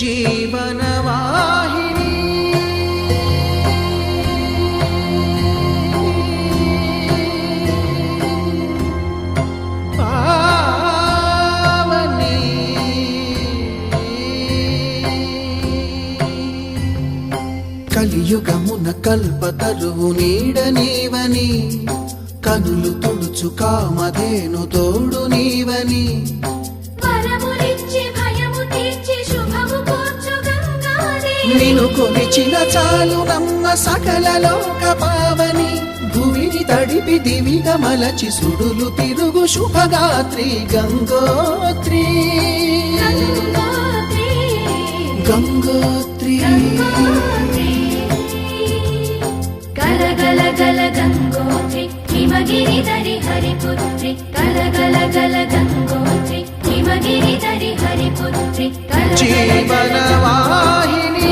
జీవనవాహిని పావని కలియుగమున కల్పతరువు నీడ నీవని కనులు తుడుచు కామధేను తోడు నీవని నిను కొలిచిన చాలు నమ్మ సకల లోక పావని భువిని తడిపి దివిగా మలచి సుడులు తిరుగు శుభగాత్రి గంగోత్రి గంగోత్రి గల గల గల గంగోత్రి హిమగిరి దరి హరిపుత్రి గల గల గల గంగోత్రి హిమగిరి దరి హరిపుత్రి జీవనవాహిని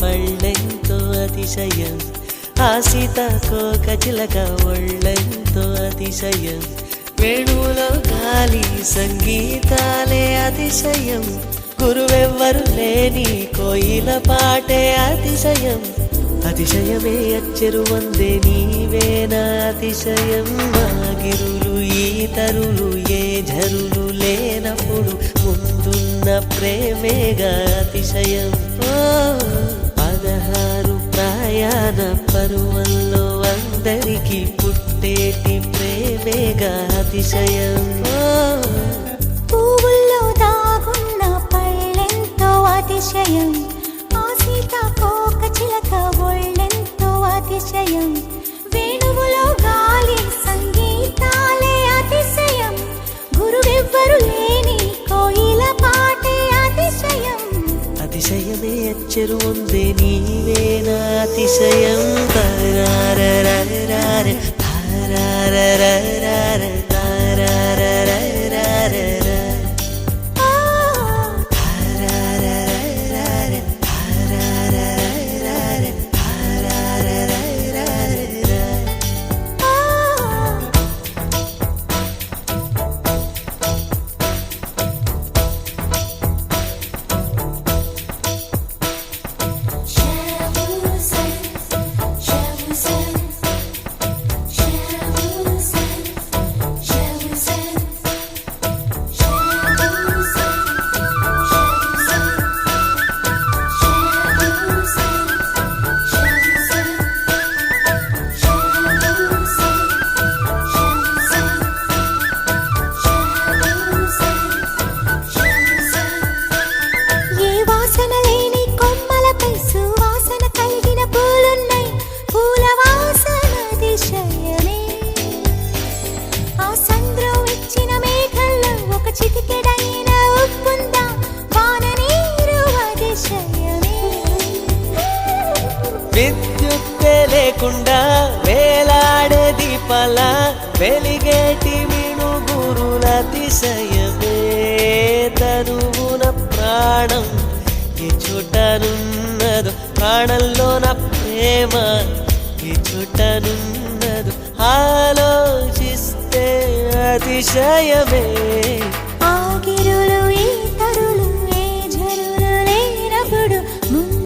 పళ్ళెంతో అతిశయం ఆ సీతాకోక చిలక ఒళ్ళెంతో అతిశయం వేణువులో గాలి సంగీతాలే అతిశయం గురువెవ్వరు లేని కోయిల పాటే అతిశయం అతిశయమే అచ్చెరు వందే నీవేనా అతిశయం గిరులు ఈ తరులు ఏ ఝరులు లేనప్పుడు ముందున్న ప్రేమేగా అతిశయం 16 ప్రయాణ పరువల్లో అందరికీ పుట్టేటి ప్రేమేగా అతిశయం పువ్వుల్లో దాగున్న పళ్ళెంతో అతిశయం ఆ సీతాకోక చిలక ఒళ్ళెంతో అతిశయం వేణువులో గాలి సంగీతాలే అతిశయం గురువెవ్వరు లేని కోయిల పాటే అతిశయం అతిశయమే అచ్చెరు వందే నీవేనా అతిశయం తారారరరర తారారరరర తారారరరర విద్యుత్తే లేకుండా వేలాడే దీపాల వెలిగేటి మినుగురుల అతిశయమే తనువున ప్రాణం ఈ చుట్టనున్నదు ప్రాణంలోన ప్రేమ ఈ చుట్టనున్నదు ఆలోచిస్తే అతిశయమే ఆగిరులు